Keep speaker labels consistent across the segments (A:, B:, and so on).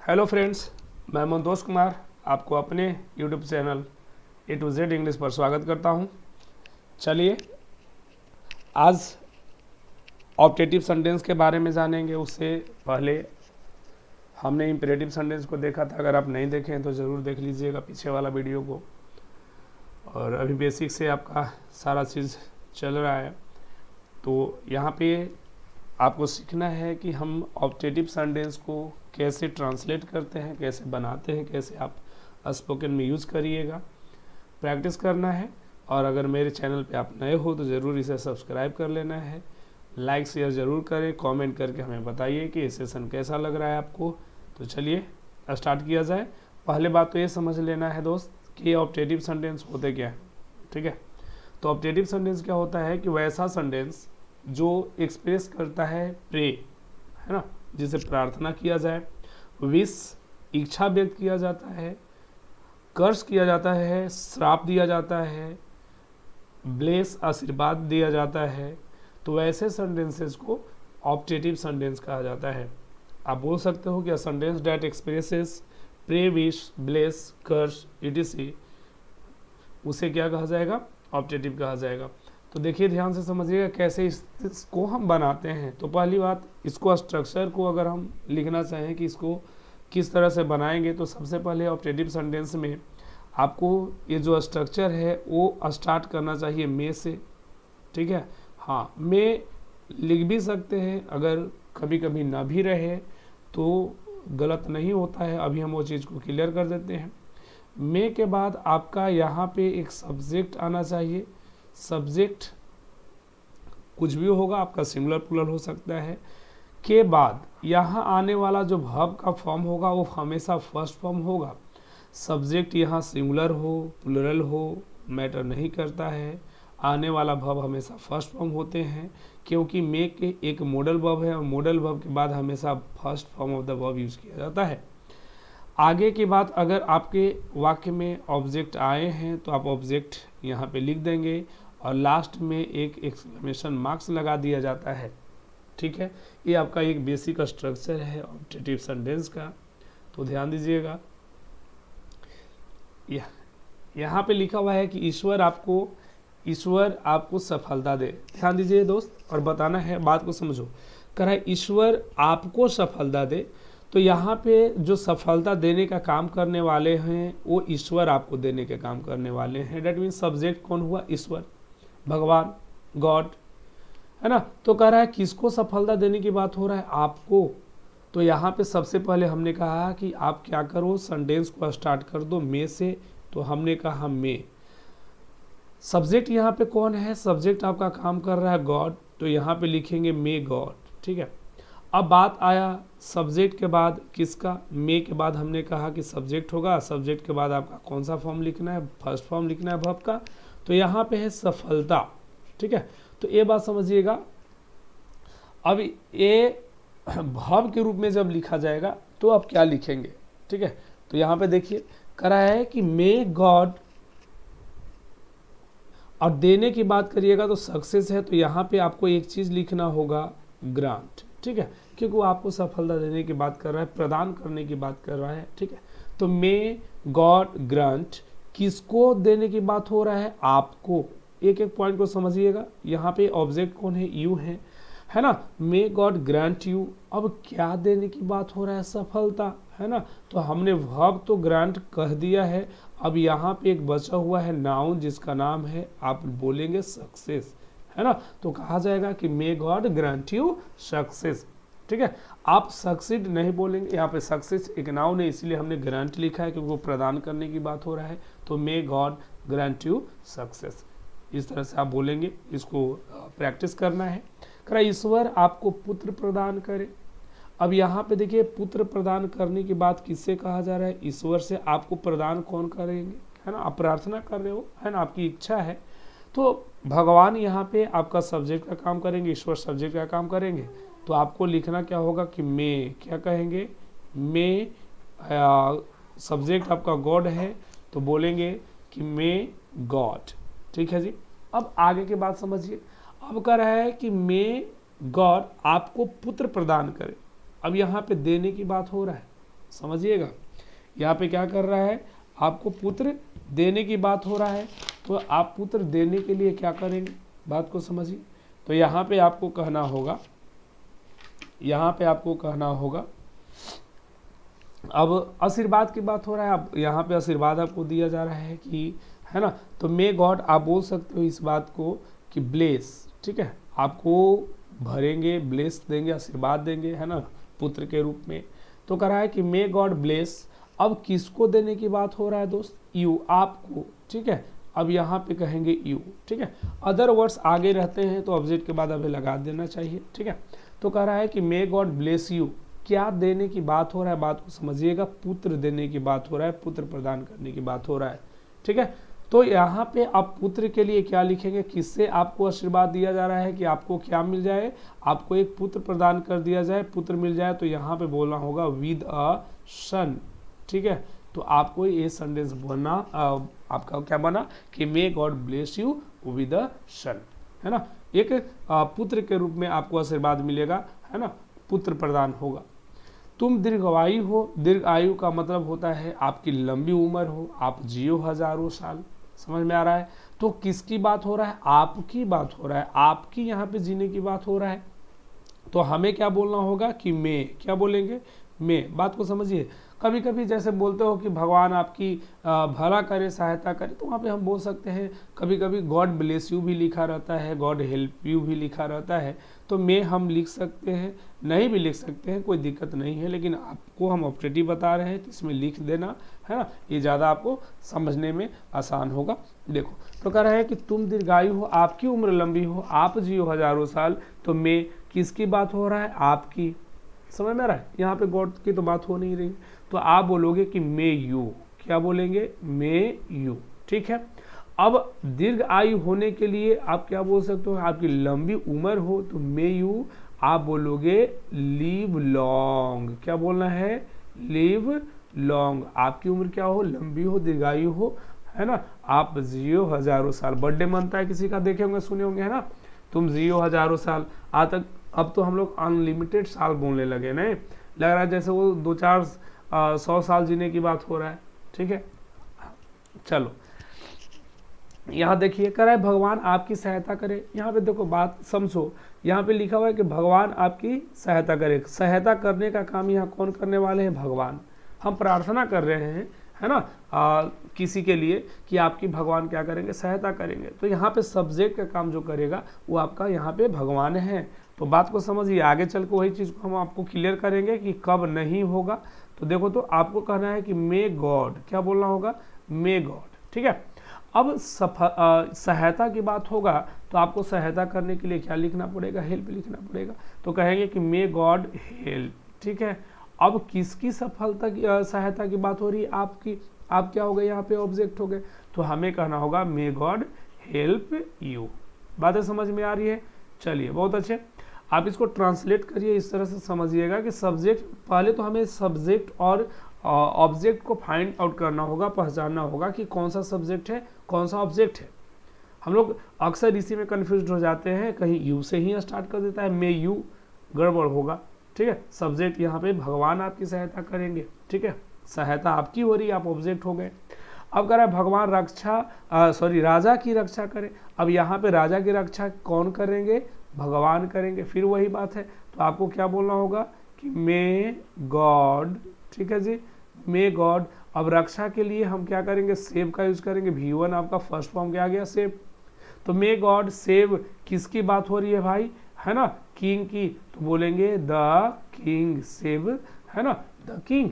A: Hello friends, मैं मनतोष कुमार आपको अपने YouTube channel A to Z English पर स्वागत करता हूं। चलिए आज ऑब्जेक्टिव सेंटेंस के बारे में जानेंगे। उससे पहले हमने इंपेरेटिव सेंटेंस को देखा था। अगर आप नहीं देखें तो ज़रूर देख लीजिएगा पीछे वाला वीडियो को। और अभी बेसिक से आपका सारा चीज़ चल रहा है। तो यहाँ पे आपको सीखना है कि हम ऑब्जेक्टिव सेंटेंस को कैसे ट्रांसलेट करते हैं, कैसे बनाते हैं, कैसे आप स्पोकन में यूज़ करिएगा, प्रैक्टिस करना है। और अगर मेरे चैनल पे आप नए हो तो ज़रूर इसे सब्सक्राइब कर लेना है, लाइक शेयर ज़रूर करें, कमेंट करके हमें बताइए कि ये सेशन कैसा लग रहा है आपको। तो चलिए स्टार्ट किया जाए। पहले बात तो ये समझ लेना है दोस्त कि ऑब्जेक्टिव सेंटेंस होते क्या है। ठीक है, तो ऑब्जेक्टिव सेंटेंस क्या होता है कि वैसा सेंटेंस जो एक्सप्रेस करता है प्रे, है ना, जिसे प्रार्थना किया जाए, विश इच्छा व्यक्त किया जाता है, कर्ज किया जाता है, श्राप दिया जाता है, ब्लेस आशीर्वाद दिया जाता है। तो वैसे सेंटेंसेस को ऑब्जेक्टिव सेंटेंस कहा जाता है। आप बोल सकते हो कि a sentence that expresses pray, wish, bless, curse etc उसे क्या कहा जाएगा? ऑब्जेक्टिव कहा जाएगा। तो देखिए ध्यान से समझिएगा कैसे इसको हम बनाते हैं। तो पहली बात, इसको स्ट्रक्चर को अगर हम लिखना चाहें कि इसको किस तरह से बनाएंगे, तो सबसे पहले ऑब्जेक्टिव सेंटेंस में आपको ये जो स्ट्रक्चर है वो स्टार्ट करना चाहिए मे से। ठीक है, हाँ, मे लिख भी सकते हैं, अगर कभी कभी ना भी रहे तो गलत नहीं होता है। अभी हम वो चीज़ को क्लियर कर देते हैं। मे के बाद आपका यहाँ पे एक सब्जेक्ट आना चाहिए। सब्जेक्ट कुछ भी होगा, आपका सिंगुलर प्लूरल हो सकता है। के बाद यहाँ आने वाला जो वर्ब का फॉर्म होगा वो हमेशा फर्स्ट फॉर्म होगा। सब्जेक्ट यहाँ सिंगुलर हो प्लूरल हो मैटर नहीं करता है, आने वाला वर्ब हमेशा फर्स्ट फॉर्म होते हैं, क्योंकि मे के एक मॉडल वर्ब है और मॉडल वर्ब के बाद हमेशा first form of the verb use किया जाता है। आगे की बात, अगर आपके वाक्य में ऑब्जेक्ट आए हैं तो आप ऑब्जेक्ट यहाँ पे लिख देंगे और लास्ट में एक एक्सक्लेमेशन मार्क्स लगा दिया जाता है। ठीक है, ये आपका एक बेसिक स्ट्रक्चर है ऑब्जेक्टिव सेंटेंस का। तो ध्यान दीजिएगा, यहाँ पे लिखा हुआ है कि ईश्वर आपको सफलता दे। ध्यान दीजिए दोस्त, और बताना है, बात को समझो। कह रहा है ईश्वर आपको सफलता दे। तो यहाँ पे जो सफलता देने का काम करने वाले हैं वो ईश्वर आपको देने के काम करने वाले हैं। डेट मीन्स सब्जेक्ट कौन हुआ? ईश्वर, भगवान, गॉड, है ना। तो कह रहा है किसको सफलता देने की बात हो रहा है? आपको। तो यहाँ पे सबसे पहले हमने कहा कि आप क्या करो, सेंटेंस को स्टार्ट कर दो मे से। तो हमने कहा मे। सब्जेक्ट यहाँ पे कौन है? सब्जेक्ट आपका काम कर रहा है गॉड, तो यहाँ पे लिखेंगे मे गॉड। ठीक है, अब बात आया सब्जेक्ट के बाद किसका? मे के बाद हमने कहा कि सब्जेक्ट होगा। सब्जेक्ट के बाद आपका कौन सा फॉर्म लिखना है? फर्स्ट फॉर्म लिखना है वर्ब का। तो यहाँ पे है सफलता। ठीक है, तो ये बात समझिएगा। अब ये वर्ब के रूप में जब लिखा जाएगा तो आप क्या लिखेंगे? ठीक है, तो यहाँ पे देखिए करा है कि मे गॉड, और देने की बात करिएगा तो सक्सेस है। तो यहाँ पे आपको एक चीज लिखना होगा, ग्रांट। ठीक है, क्योंकि वो आपको सफलता देने की बात कर रहा है, प्रदान करने की बात कर रहा है। ठीक है, तो मे गॉड ग्रांट, किसको देने की बात हो रहा है? आपको। एक एक पॉइंट को समझिएगा। यहाँ पे ऑब्जेक्ट कौन है? यू है ना। मे गॉड ग्रांट यू, अब क्या देने की बात हो रहा है? सफलता, है ना। तो हमने वर्ब तो ग्रांट कह दिया है। अब यहाँ पे एक बचा हुआ है नाउन, जिसका नाम है, आप बोलेंगे सक्सेस, है ना। तो कहा जाएगा कि may God grant you success. ठीक है, आप सक्सीड नहीं बोलेंगे। यहाँ पे सक्सेस एक नाउन है, इसलिए हमने ग्रांट लिखा है क्योंकि वो प्रदान करने की बात हो रहा है। तो may God grant you success, इस तरह से आप बोलेंगे। इसको प्रैक्टिस करना है। कह ईश्वर आपको पुत्र प्रदान करे। अब यहाँ पे देखिए पुत्र प्रदान करने की बात किससे कहा जा रहा है? ईश्वर से। आपको प्रदान कौन करेंगे? है ना, आप प्रार्थना कर रहे हो, है ना, आपकी इच्छा है। तो भगवान यहाँ पे आपका सब्जेक्ट का काम करेंगे, ईश्वर सब्जेक्ट का काम करेंगे। तो आपको लिखना क्या होगा कि मे, क्या कहेंगे? मे, सब्जेक्ट आपका गॉड है तो बोलेंगे कि मे गॉड। ठीक है जी, अब आगे की बात समझिए। अब कह रहा है कि मे गॉड आपको पुत्र प्रदान करे। अब यहाँ पे देने की बात हो रहा है। समझिएगा, यहाँ पे क्या कर रहा है, आपको पुत्र देने की बात हो रहा है, तो आप पुत्र देने के लिए क्या करेंगे, बात को समझिए। तो यहाँ पे आपको कहना होगा, यहाँ पे आपको कहना होगा, अब आशीर्वाद की बात हो रहा है, अब यहाँ पे आशीर्वाद आपको दिया जा रहा है कि, है ना, तो मे गॉड आप बोल सकते हो इस बात को कि ब्लेस, ठीक है, आपको भरेंगे, ब्लेस देंगे, आशीर्वाद देंगे, है ना, पुत्र के रूप में। तो कह रहा है कि मे गॉड ब्लेस, अब किसको देने की बात हो रहा है दोस्त, यू, आपको, ठीक है, अब यहाँ पे कहेंगे यू, ठीक है, अदर वर्ड्स आगे रहते हैं तो ऑब्जेक्ट के बाद अभी लगा देना चाहिए, ठीक है। तो कह रहा है कि मे गॉड ब्लेस यू, क्या देने की बात हो रहा है, बात को समझिएगा, पुत्र देने की बात हो रहा है, पुत्र प्रदान करने की बात हो रहा है, ठीक है। तो यहाँ पे आप पुत्र के लिए क्या लिखेंगे, किससे आपको आशीर्वाद दिया जा रहा है कि आपको क्या मिल जाए, आपको एक पुत्र प्रदान कर दिया जाए, पुत्र मिल जाए, तो यहाँ पे बोलना होगा विद अ सन, ठीक है। तो आपको ये सेंटेंस बना, आपका क्या बना कि may God bless you with a son, है ना, एक पुत्र के रूप में आपको आशीर्वाद मिलेगा, है ना, पुत्र प्रदान होगा। तुम दीर्घायु हो, दीर्घ आयु का मतलब होता है आपकी लंबी उम्र हो, आप जियो हजारों साल, समझ में आ रहा है। तो किसकी बात हो रहा है, आपकी बात हो रहा है, आपकी यहाँ पे जीने की बात हो रहा है। तो हमें क्या बोलना होगा कि मैं, क्या बोलेंगे, मैं, बात को समझिए। कभी कभी जैसे बोलते हो कि भगवान आपकी भला करे, सहायता करे, तो वहाँ पे हम बोल सकते हैं, कभी कभी गॉड ब्लेस यू भी लिखा रहता है, गॉड हेल्प यू भी लिखा रहता है, तो मैं हम लिख सकते हैं, नहीं भी लिख सकते हैं, कोई दिक्कत नहीं है, लेकिन आपको हम ऑप्टेटिव बता रहे हैं तो इसमें लिख देना, है ना, ये ज़्यादा आपको समझने में आसान होगा। देखो, तो कह रहा है कि तुम दीर्घायु हो, आपकी उम्र लंबी हो, आप जियो हजारों साल, तो मैं, किसकी बात हो रहा है, आपकी, समझ में आ रहा है, यहाँ पे गॉड की तो बात हो नहीं रही, तो आप बोलोगे कि मे यू, क्या बोलेंगे, मे यू, ठीक है। अब दीर्घ आयु होने के लिए आप क्या बोल सकते हो, आपकी लंबी उम्र हो, तो मे यू आप बोलोगे लिव लॉन्ग, क्या बोलना है, लिव लॉन्ग, आपकी उम्र क्या हो, लंबी हो, दीर्घायु हो, है ना, आप जियो हजारों साल, बर्थडे मनता है किसी का, देखे होंगे, सुने होंगे, है ना, तुम जियो हजारों साल, आज तक, अब तो हम लोग अनलिमिटेड साल बोलने लगे, नहीं लग रहा है जैसे वो 2-4-100 साल जीने की बात हो रहा है, ठीक है। चलो यहाँ देखिए, कह रहा है भगवान आपकी सहायता करे, यहाँ पे देखो बात समझो, यहाँ पे लिखा हुआ है कि भगवान आपकी सहायता करे, सहायता करने का काम यहाँ कौन करने वाले हैं, भगवान। हम प्रार्थना कर रहे हैं, है ना, किसी के लिए कि आपकी भगवान क्या करेंगे, सहायता करेंगे, तो यहाँ पे सब्जेक्ट का काम जो करेगा वो आपका यहाँ पे भगवान है। तो बात को समझिए, आगे चल के वही चीज़ को हम आपको क्लियर करेंगे कि कब नहीं होगा। तो देखो, तो आपको कहना है कि मे गॉड, क्या बोलना होगा, मे गॉड, ठीक है। अब सहायता की बात होगा तो आपको सहायता करने के लिए क्या लिखना पड़ेगा, हेल्प लिखना पड़ेगा, तो कहेंगे कि मे गॉड हेल्प, ठीक है। अब किसकी सफलता की सहायता की बात हो रही है, आपकी, आप क्या हो गए यहाँ पे, ऑब्जेक्ट हो गए, तो हमें कहना होगा मे गॉड हेल्प यू। बातें समझ में आ रही है, चलिए बहुत अच्छे। आप इसको ट्रांसलेट करिए, इस तरह से समझिएगा कि सब्जेक्ट, पहले तो हमें सब्जेक्ट और ऑब्जेक्ट को फाइंड आउट करना होगा, पहचानना होगा कि कौन सा सब्जेक्ट है, कौन सा ऑब्जेक्ट है। हम लोग अक्सर इसी में कन्फ्यूज हो जाते हैं, कहीं यू से ही स्टार्ट कर देता है, मे यू, गड़बड़ होगा, ठीक है। सब्जेक्ट यहाँ पे भगवान आपकी सहायता करेंगे, ठीक है, सहायता आपकी हो रही है, आप ऑब्जेक्ट हो गए। अब कह रहा है भगवान राजा की रक्षा करें, अब यहाँ पे राजा की रक्षा कौन करेंगे, भगवान करेंगे, फिर वही बात है, तो आपको क्या बोलना होगा कि मे गॉड, ठीक है जी, मे गॉड। अब रक्षा के लिए हम क्या करेंगे, सेव का यूज करेंगे, V1 आपका फर्स्ट फॉर्म क्या आ गया, सेव, तो मे गॉड सेव, किसकी बात हो रही है भाई, है ना, किंग की, तो बोलेंगे द किंग सेव, है ना, द किंग,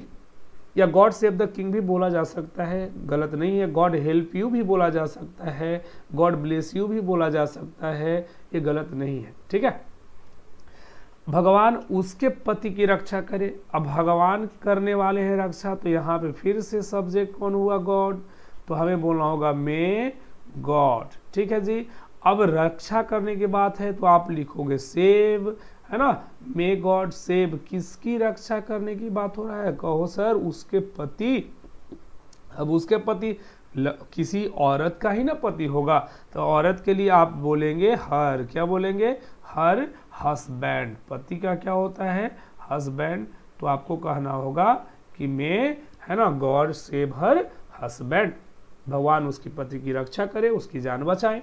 A: या गॉड सेव द किंग भी बोला जा सकता है, गलत नहीं है। गॉड हेल्प यू भी बोला जा सकता है, गॉड ब्लेस यू भी बोला जा सकता है, ये गलत नहीं है, ठीक है। भगवान उसके पति की रक्षा करे, अब भगवान करने वाले हैं रक्षा, तो यहाँ पे फिर से सब्जेक्ट कौन हुआ, गॉड, तो हमें बोलना होगा मे गॉड, ठीक है जी। अब रक्षा करने की बात है तो आप लिखोगे सेव, है ना, मे गॉड सेव, किसकी रक्षा करने की बात हो रहा है, कहो सर, उसके पति। अब उसके पति किसी औरत का ही ना पति होगा, तो औरत के लिए आप बोलेंगे हर, क्या बोलेंगे, हर हस्बैंड, पति का क्या होता है, हस्बैंड, तो आपको कहना होगा कि मे है ना गॉड सेव हर हस्बैंड, भगवान उसकी पति की रक्षा करे, उसकी जान बचाए।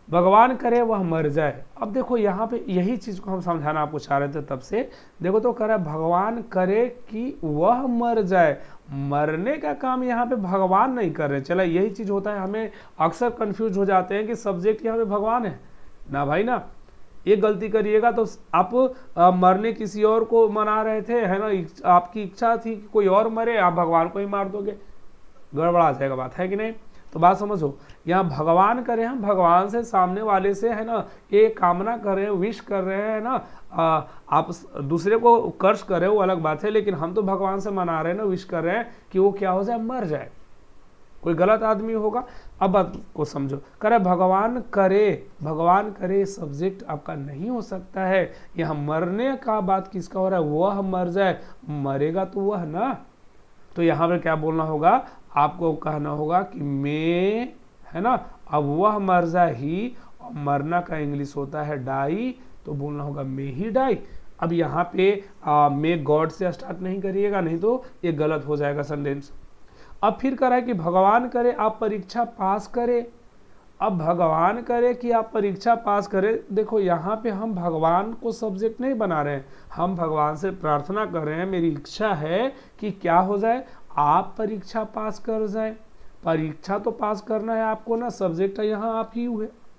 A: भगवान करे वह मर जाए। अब देखो यहाँ पे यही चीज को हम समझाना आपको चाह रहे थे तब से। देखो तो कह रहा है भगवान करे कि वह मर जाए, मरने का काम यहाँ पे भगवान नहीं कर रहे। चला यही चीज होता है, हमें अक्सर कंफ्यूज हो जाते हैं कि सब्जेक्ट यहाँ पे भगवान है ना भाई ना। ये गलती करिएगा तो आप मरने किसी और को मना रहे थे है ना, आपकी इच्छा थी कि कोई और मरे, आप भगवान को ही मार दोगे, गड़बड़ा जाएगा बात, है कि नहीं। तो बात समझो, यहाँ भगवान करे, हम भगवान से सामने वाले से है ना ये कामना कर रहे हैं, विश कर रहे हैं ना, आप दूसरे को कर्ज कर रहे हो वो अलग बात है, लेकिन हम तो भगवान से मना रहे हैं ना, विश कर रहे हैं कि वो क्या हो जाए, मर जाए, कोई गलत आदमी होगा। अब बात को समझो, करे भगवान करे सब्जेक्ट आपका नहीं हो सकता है। यहाँ मरने का बात किसका हो रहा है, वह मर जाए, मरेगा तो वह ना। तो यहाँ पे क्या बोलना होगा, आपको कहना होगा कि मे है ना, अब वह मर जाए ही, मरना का इंग्लिश होता है डाई, तो बोलना होगा मे ही डाई। अब यहाँ पे मे गॉड से स्टार्ट नहीं करिएगा, नहीं तो ये गलत हो जाएगा सेंटेंस। अब फिर कह रहा है कि भगवान करे आप परीक्षा पास करें। अब भगवान करे कि आप परीक्षा पास करें। देखो यहाँ पे हम भगवान को सब्जेक्ट नहीं बना रहे हैं, हम भगवान से प्रार्थना कर रहे हैं, मेरी इच्छा है कि क्या हो जाए, आप परीक्षा पास कर जाए। परीक्षा तो पास करना है आपको ना, सब्जेक्ट यहाँ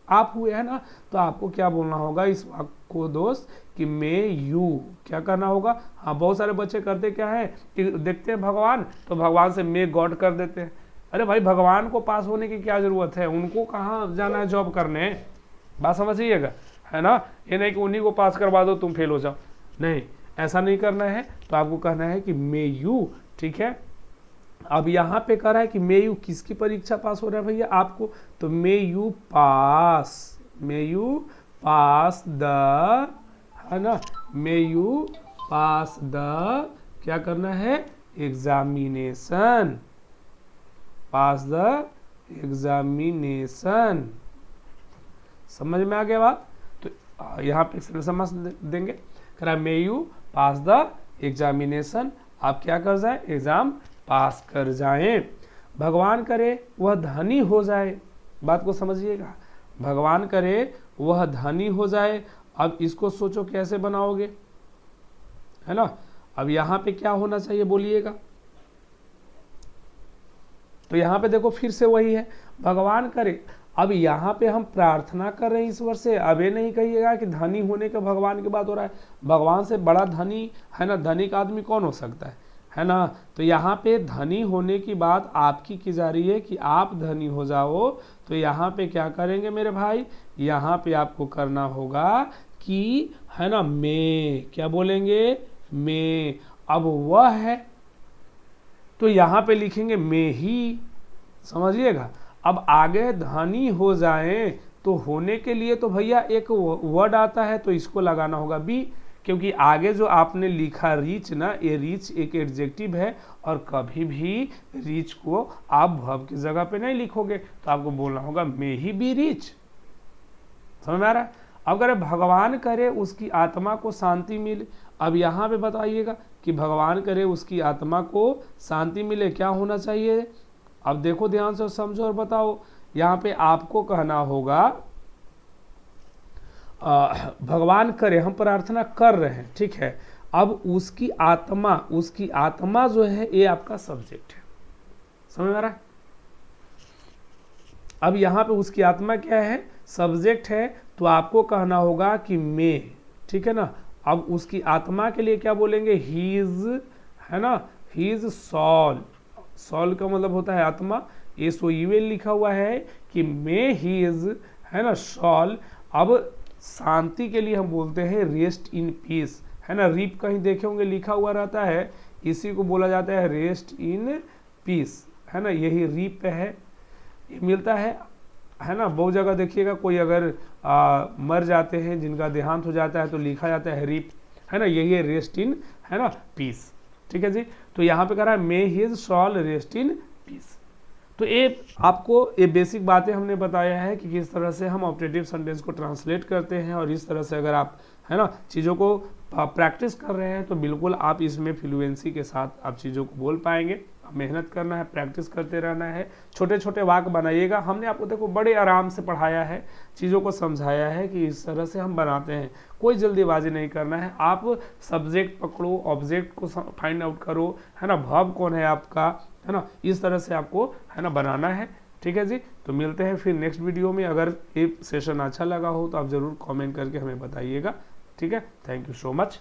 A: आप हुए है ना। तो आपको क्या बोलना होगा इस वाक्य को दोस्त, कि मे यू क्या करना होगा। हाँ, बहुत सारे बच्चे करते क्या है कि देखते हैं भगवान तो भगवान से मे गॉड कर देते हैं। अरे भाई भगवान को पास होने की क्या जरूरत है, उनको कहाँ जाना है जॉब करने, बात समझिएगा है ना। ये नहीं कि उन्हीं को पास करवा दो तुम फेल हो जाओ, नहीं ऐसा नहीं करना है। तो आपको कहना है कि मे यू, ठीक है। अब यहाँ पे कह रहा है कि मे यू किसकी परीक्षा पास हो रहा है भैया आपको, तो मे यू पास द है ना, मे यू पास द क्या करना है, एग्जामिनेशन, पास द एग्जामिनेशन। समझ में आ गया बात। तो यहाँ पे समझ देंगे, कह रहा है may you pass the examination, आप क्या कर जाए, एग्जाम पास कर जाएं। भगवान करे वह धनी हो जाए, बात को समझिएगा, भगवान करे वह धनी हो जाए। अब इसको सोचो कैसे बनाओगे, है ना। अब यहाँ पे क्या होना चाहिए बोलिएगा, तो यहाँ पे देखो फिर से वही है, भगवान करे। अब यहाँ पे हम प्रार्थना कर रहे हैं ईश्वर से, अब ये नहीं कहिएगा कि धनी होने का भगवान की बात हो रहा है। भगवान से बड़ा धनी है ना, धनिक आदमी कौन हो सकता है ना। तो यहाँ पे धनी होने की बात आपकी की जा रही है कि आप धनी हो जाओ। तो यहाँ पे क्या करेंगे मेरे भाई, यहाँ पे आपको करना होगा कि है ना मे, क्या बोलेंगे, मे। अब वह है तो यहाँ पे लिखेंगे मे ही, समझिएगा। अब आगे धनी हो जाए तो होने के लिए तो भैया एक वर्ड आता है, तो इसको लगाना होगा बी, क्योंकि आगे जो आपने लिखा रीच ना, ये रीच एक एडजेक्टिव है, और कभी भी रीच को आप वर्ब की जगह पे नहीं लिखोगे, तो आपको बोलना होगा मे ही बी रीच। समझ में आ रहा है। अगर भगवान करे उसकी आत्मा को शांति मिले, अब यहाँ पे बताइएगा कि भगवान करे उसकी आत्मा को शांति मिले, क्या होना चाहिए। अब देखो ध्यान से समझो और बताओ, यहाँ पे आपको कहना होगा भगवान करे, हम प्रार्थना कर रहे हैं, ठीक है। अब उसकी आत्मा जो है ये आपका सब्जेक्ट है, समझ में आ रहा है। अब यहाँ पे उसकी आत्मा क्या है, सब्जेक्ट है, तो आपको कहना होगा कि मे, ठीक है ना। अब उसकी आत्मा के लिए क्या बोलेंगे, हीज, है ना, हीज सॉल, सॉल का मतलब होता है आत्मा, ये सोईवेल लिखा हुआ है कि मे हीज, है ना, सॉल। अब शांति के लिए हम बोलते हैं रेस्ट इन पीस, है ना, रीप कहीं देखे होंगे लिखा हुआ रहता है, इसी को बोला जाता है रेस्ट इन पीस, है ना, यही रीप है, ये मिलता है ना। बहुत जगह देखिएगा कोई अगर मर जाते हैं, जिनका देहांत हो जाता है, तो लिखा जाता है रीप, है ना, यही है रेस्ट इन, है ना, पीस, ठीक है जी। तो यहाँ पे कह रहा है मे his shawl rest in peace. तो ये आपको ये बेसिक बातें हमने बताया है कि किस तरह से हम ऑब्जेक्टिव सेंटेंस को ट्रांसलेट करते हैं, और इस तरह से अगर आप है ना चीज़ों को प्रैक्टिस कर रहे हैं तो बिल्कुल आप इसमें फ्लुएंसी के साथ आप चीज़ों को बोल पाएंगे। मेहनत करना है, प्रैक्टिस करते रहना है, छोटे छोटे वाक्य बनाइएगा। हमने आपको देखो बड़े आराम से पढ़ाया है, चीज़ों को समझाया है कि इस तरह से हम बनाते हैं। कोई जल्दीबाजी नहीं करना है, आप सब्जेक्ट पकड़ो, ऑब्जेक्ट को फाइंड आउट करो, है ना, वर्ब कौन है आपका, है ना, इस तरह से आपको, है ना, बनाना है। ठीक है जी, तो मिलते हैं फिर नेक्स्ट वीडियो में। अगर ये सेशन अच्छा लगा हो तो आप ज़रूर कमेंट करके हमें बताइएगा। ठीक है, थैंक यू सो मच।